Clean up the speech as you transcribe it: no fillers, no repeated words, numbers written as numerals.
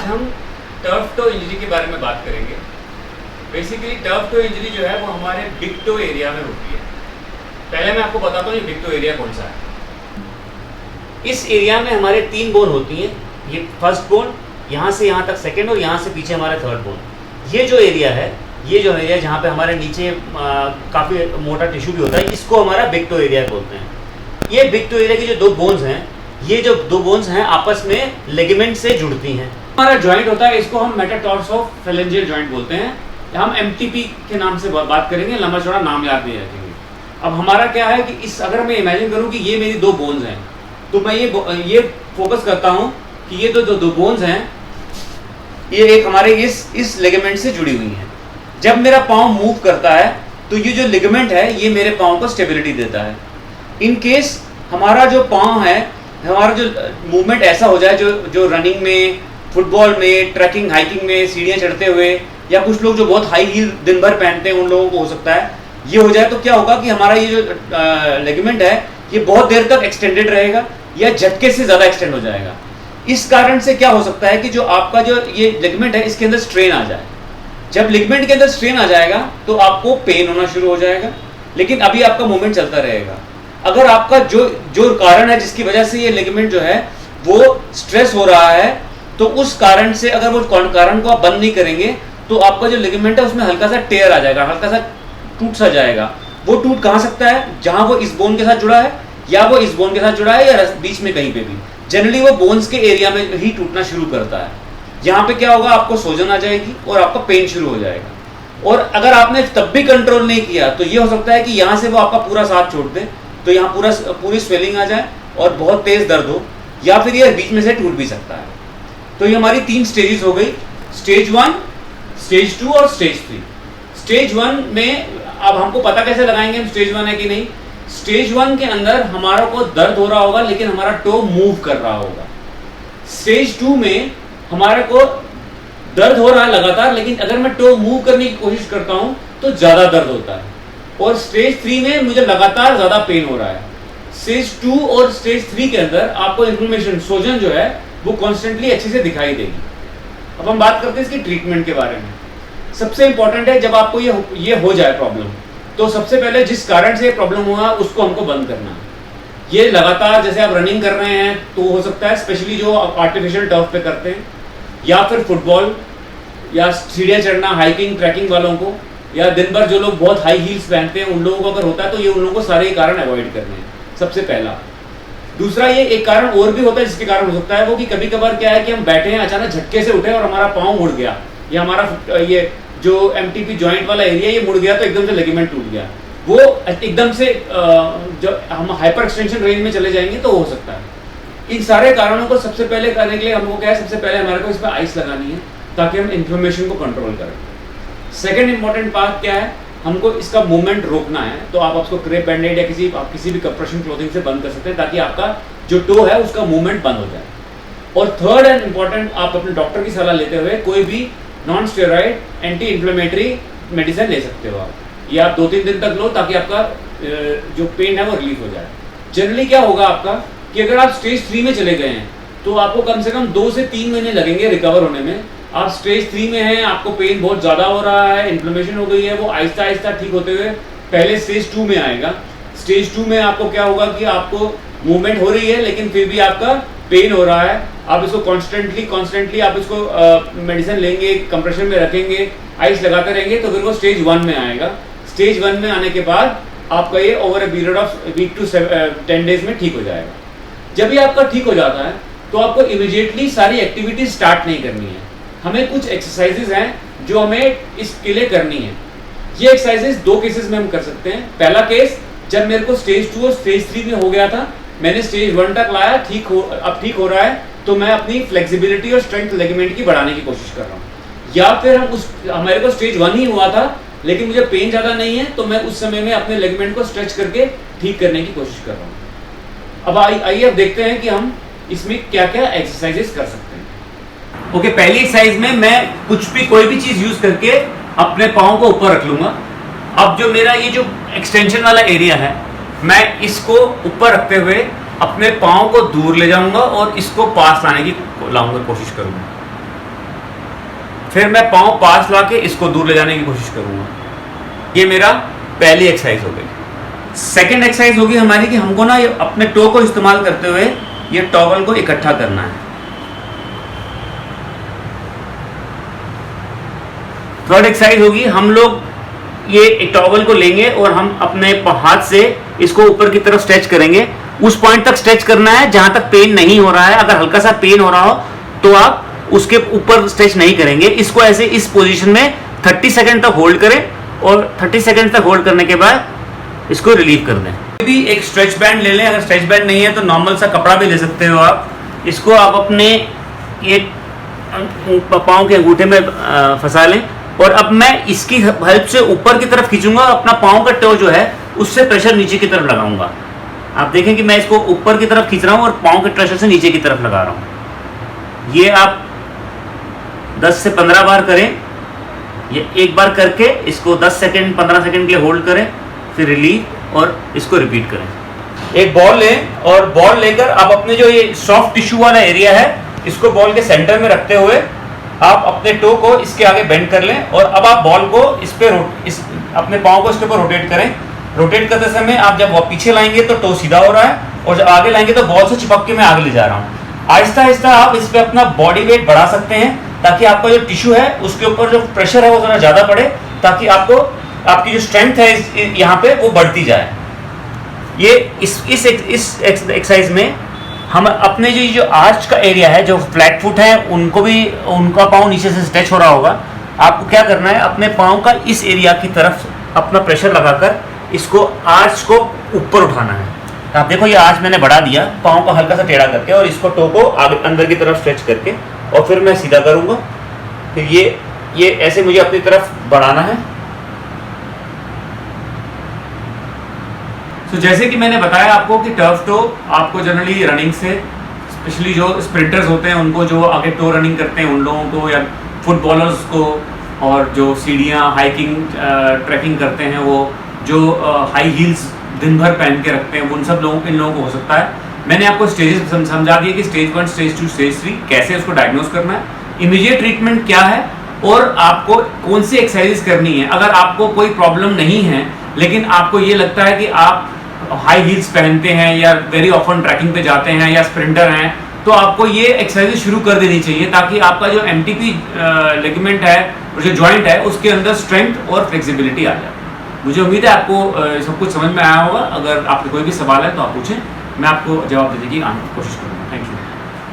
आज हम turf to injury के बारे में बात करेंगे। बेसिकली टर्फ टो इंजरी जो है वो हमारे बिग टो एरिया में होती है। पहले मैं आपको बताता हूँ ये बिग टो एरिया कौन सा है। इस एरिया में हमारे 3 बोन होती हैं। ये फर्स्ट बोन, यहाँ से यहाँ तक सेकेंड, और यहाँ से पीछे हमारा थर्ड बोन। ये जो एरिया है, ये जो एरिया जहाँ पे हमारे नीचे काफ़ी मोटा टिश्यू भी होता है, इसको हमारा बिग टो एरिया बोलते हैं। ये बिग टो एरिया की जो 2 बोन्स हैं, ये जो 2 बोन्स हैं आपस में लिगामेंट से जुड़ती हैं। हमारा जॉइंट होता है, इसको हम मेटाटार्सोफैलेंजियल जॉइंट बोलते हैं। हम एमटीपी के नाम से बात करेंगे, लंबा चौड़ा नाम याद नहीं रखेंगे। अब हमारा क्या है कि अगर मैं इमेजिन करूँ कि ये मेरी 2 बोन्स हैं, तो मैं ये फोकस करता हूँ कि ये दो बोन्स हैं, ये एक हमारे इस लिगामेंट से जुड़ी हुई हैं। जब मेरा पाँव मूव करता है तो ये जो लिगामेंट है ये मेरे पाँव को स्टेबिलिटी देता है। इन केस हमारा जो पाँव है, हमारा जो मूवमेंट ऐसा हो जाए जो रनिंग में, फुटबॉल में, ट्रैकिंग, हाइकिंग में, सीढ़ियाँ चढ़ते हुए, या कुछ लोग जो बहुत हाई हील दिन भर पहनते हैं उन लोगों को हो सकता है ये हो जाए, तो क्या होगा कि हमारा ये जो लिगामेंट है ये बहुत देर तक एक्सटेंडेड रहेगा या झटके से ज़्यादा एक्सटेंड हो जाएगा। इस कारण से क्या हो सकता है कि जो आपका जो ये लिगामेंट है इसके अंदर स्ट्रेन आ जाए। जब लिगामेंट के अंदर स्ट्रेन आ जाएगा तो आपको पेन होना शुरू हो जाएगा, लेकिन अभी आपका मूवमेंट चलता रहेगा। अगर आपका जो कारण है जिसकी वजह से ये लिगामेंट जो है वो स्ट्रेस हो रहा है, तो उस कारण से अगर वो कारण को आप बंद नहीं करेंगे तो आपका जो लिगामेंट है उसमें हल्का सा टेयर आ जाएगा, हल्का सा टूट सा जाएगा। वो टूट कहाँ सकता है, जहाँ वो इस बोन के साथ जुड़ा है, या वो इस बोन के साथ जुड़ा है, या बीच में कहीं पे भी। जनरली वो बोन्स के एरिया में ही टूटना शुरू करता है। यहाँ पे क्या होगा, आपको सोजन आ जाएगी और आपका पेन शुरू हो जाएगा। और अगर आपने तब भी कंट्रोल नहीं किया तो ये हो सकता है कि यहाँ से वो आपका पूरा साथ छोड़ दे, तो यहाँ पूरी स्वेलिंग आ जाए और बहुत तेज दर्द हो, या फिर ये बीच में से टूट भी सकता है। तो ये हमारी 3 स्टेजेस हो गई, स्टेज 1, स्टेज 2 और स्टेज 3। स्टेज 1 में अब हमको पता कैसे लगाएंगे हम स्टेज 1 है कि नहीं। स्टेज 1 के अंदर हमारा को दर्द हो रहा होगा लेकिन हमारा टो मूव कर रहा होगा। स्टेज 2 में हमारे को दर्द हो रहा है लगातार, लेकिन अगर मैं टो मूव करने की कोशिश करता हूं तो ज्यादा दर्द होता है। और स्टेज 3 में मुझे लगातार ज्यादा पेन हो रहा है। स्टेज 2 और स्टेज 3 के अंदर आपको इन्फ्लेमेशन, सोजन जो है वो कॉन्स्टेंटली अच्छे से दिखाई देगी। अब हम बात करते हैं इसकी ट्रीटमेंट के बारे में। सबसे इंपॉर्टेंट है, जब आपको ये हो जाए प्रॉब्लम, तो सबसे पहले जिस कारण से ये प्रॉब्लम हुआ उसको हमको बंद करना है। ये लगातार जैसे आप रनिंग कर रहे हैं तो हो सकता है, स्पेशली जो आर्टिफिशियल टर्फ पे करते हैं, या फिर फुटबॉल या सीढ़ियाँ चढ़ना, हाइकिंग, ट्रैकिंग वालों को, या दिन भर जो लोग बहुत हाई हील्स पहनते हैं उन लोगों को अगर होता है तो ये उन लोगों को सारे कारण अवॉइड करने हैं, सबसे पहला। दूसरा, ये एक कारण और भी होता है जिसके कारण हो सकता है वो कि कभी कभार क्या है कि हम बैठे हैं, अचानक झटके से उठे और हमारा पाँव मुड़ गया, या हमारा ये जो एमटीपी जॉइंट वाला एरिया ये मुड़ गया, तो एकदम से लिगामेंट टूट गया। वो एकदम से जो हम हाइपर एक्सटेंशन रेंज में चले जाएंगे तो हो सकता है। इन सारे कारणों को सबसे पहले करने के लिए हमको क्या है, सबसे पहले हमारे को इस पर आइस लगानी है ताकि हम इन्फ्लेमेशन को कंट्रोल करें। सेकेंड इंपॉर्टेंट बात क्या है, हमको इसका मूवमेंट रोकना है, तो आप उसको क्रेप बैंडेड या किसी भी कंप्रेशन क्लोथिंग से बंद कर सकते हैं ताकि आपका जो टो है उसका मूवमेंट बंद हो जाए। और थर्ड एंड इंपॉर्टेंट, आप अपने डॉक्टर की सलाह लेते हुए कोई भी non steroid anti inflammatory medicine ले सकते हो आप, या आप 2-3 दिन तक लो ताकि आपका जो पेन है वो रिलीफ हो जाए। जनरली क्या होगा आपका कि अगर आप स्टेज 3 में चले गए हैं तो आपको कम से कम 2 से 3 महीने लगेंगे रिकवर होने में। आप स्टेज 3 में हैं, आपको पेन बहुत ज़्यादा हो रहा है, इन्फ्लेमेशन हो गई है, वो आहिस्ता आहिस्ता ठीक होते हुए पहले स्टेज 2 में आएगा। स्टेज 2 में आपको क्या होगा कि आपको मूवमेंट हो रही है लेकिन फिर भी आपका पेन हो रहा है। आप इसको कॉन्स्टेंटली आप इसको मेडिसिन लेंगे, कंप्रेशन में रखेंगे, आइस लगाते रहेंगे, तो फिर वो स्टेज 1 में आएगा। स्टेज 1 में आने के बाद आपका ये over a period of week to 10 days में ठीक हो जाएगा। जब ये आपका ठीक हो जाता है तो आपको इमीडिएटली सारी एक्टिविटीज स्टार्ट नहीं करनी है। हमें कुछ एक्सरसाइजेज हैं जो हमें इसके लिए करनी है। ये एक्सरसाइजेज 2 केसेस में हम कर सकते हैं। पहला केस, जब मेरे को स्टेज 2 और स्टेज 3 में हो गया था, मैंने स्टेज 1 तक लाया, अब ठीक हो रहा है, तो मैं अपनी फ्लेक्सिबिलिटी और स्ट्रेंथ लिगामेंट की बढ़ाने की कोशिश कर रहा हूँ। या फिर हमारे को स्टेज 1 ही हुआ था लेकिन मुझे पेन ज़्यादा नहीं है, तो मैं उस समय में अपने लिगामेंट को स्ट्रेच करके ठीक करने की कोशिश कर रहा हूँ। अब आइए अब देखते हैं कि हम इसमें क्या क्या एक्सरसाइजेस कर सकते हैं। ओके, पहली एक्सरसाइज में मैं कोई भी चीज़ यूज़ करके अपने पाँव को ऊपर रख लूँगा। अब जो मेरा ये जो एक्सटेंशन वाला एरिया है, मैं इसको ऊपर रखते हुए अपने पाँव को दूर ले जाऊंगा और इसको पास लाने की कोशिश करूंगा। फिर मैं पाँव पास ला के इसको दूर ले जाने की कोशिश करूँगा। ये मेरा पहली एक्सरसाइज हो गई। सेकेंड एक्सरसाइज होगी हमारी कि हमको ना ये अपने टो को इस्तेमाल करते हुए ये टॉवल को इकट्ठा करना है। थर्ड एक्सरसाइज होगी, हम लोग ये एक टॉवल को लेंगे और हम अपने हाथ से इसको ऊपर की तरफ स्ट्रेच करेंगे। उस पॉइंट तक स्ट्रेच करना है जहां तक पेन नहीं हो रहा है। अगर हल्का सा पेन हो रहा हो तो आप उसके ऊपर स्ट्रेच नहीं करेंगे। इसको ऐसे इस पोजीशन में 30 सेकंड तक होल्ड करें और 30 सेकंड तक होल्ड करने के बाद इसको रिलीव कर दें। कोई भी एक स्ट्रेच बैंड ले लें। अगर स्ट्रेच बैंड नहीं है तो नॉर्मल सा कपड़ा भी ले सकते हो आप। इसको आप अपने ये पाँव के अंगूठे में फंसा लें और अब मैं इसकी हेल्प से ऊपर की तरफ खींचूंगा। अपना पाँव का टो जो है उससे प्रेशर नीचे की तरफ लगाऊंगा। आप देखें कि मैं इसको ऊपर की तरफ खींच रहा हूँ और पाँव के प्रेशर से नीचे की तरफ लगा रहा हूँ। ये आप 10 से 15 बार करें। ये एक बार करके इसको 10 सेकंड 15 सेकंड के लिए होल्ड करें, फिर रिलीव और इसको रिपीट करें। एक बॉल लें और बॉल लेकर आप अपने जो ये सॉफ्ट टिश्यू वाला एरिया है इसको बॉल के सेंटर में रखते हुए आप अपने टो को इसके आगे बेंड कर लें और अब आप बॉल को इस पे अपने पाँव को इसके ऊपर रोटेट करें। रोटेट करते समय आप जब वो पीछे लाएंगे तो टो सीधा हो रहा है और जब आगे लाएंगे तो बॉल से चिपक के मैं आगे ले जा रहा हूँ। आहिस्ता आहिस्ता आप इस पे अपना बॉडी वेट बढ़ा सकते हैं ताकि आपका जो टिश्यू है उसके ऊपर जो प्रेशर है वो थोड़ा ज़्यादा पड़े, ताकि आपकी जो स्ट्रेंथ है यहाँ पे वो बढ़ती जाए। ये इस एक्सरसाइज में हम अपने जो आर्च का एरिया है, जो फ्लैट फुट है, उनका पाँव नीचे से स्ट्रेच हो रहा होगा। आपको क्या करना है, अपने पाँव का इस एरिया की तरफ अपना प्रेशर लगाकर इसको आर्च को ऊपर उठाना है। आप देखो ये आर्च मैंने बढ़ा दिया पाँव को हल्का सा टेढ़ा करके और इसको टो को आगे अंदर की तरफ स्ट्रेच करके और फिर मैं सीधा करूँगा। फिर ये ऐसे मुझे अपनी तरफ बढ़ाना है। तो जैसे कि मैंने बताया आपको कि टर्फ टो आपको जनरली रनिंग से, स्पेशली जो स्प्रिंटर्स होते हैं उनको, जो आगे टो रनिंग करते हैं उन लोगों को, या फुटबॉलर्स को, और जो सीढ़ियाँ हाइकिंग ट्रैकिंग करते हैं, वो जो हाई हील्स दिन भर पहन के रखते हैं, उन सब लोगों इन लोगों को हो सकता है। मैंने आपको स्टेजेस समझा दिए कि स्टेज 1, स्टेज 2, स्टेज 3 कैसे उसको डायग्नोज करना है, इमीडिएट ट्रीटमेंट क्या है और आपको कौन सी एक्सरसाइज करनी है। अगर आपको कोई प्रॉब्लम नहीं है लेकिन आपको ये लगता है कि आप हाई हील्स पहनते हैं या वेरी ऑफन ट्रैकिंग पे जाते हैं या स्प्रिंटर हैं, तो आपको ये एक्सरसाइज शुरू कर देनी चाहिए ताकि आपका जो एमटीपी लिगामेंट है और जो जॉइंट है उसके अंदर स्ट्रेंथ और फ्लेक्सिबिलिटी आ जाए। मुझे उम्मीद है आपको सब कुछ समझ में आया होगा। अगर आपके कोई भी सवाल है तो आप पूछें, मैं आपको जवाब देने की कोशिश करूँगा। Thank you.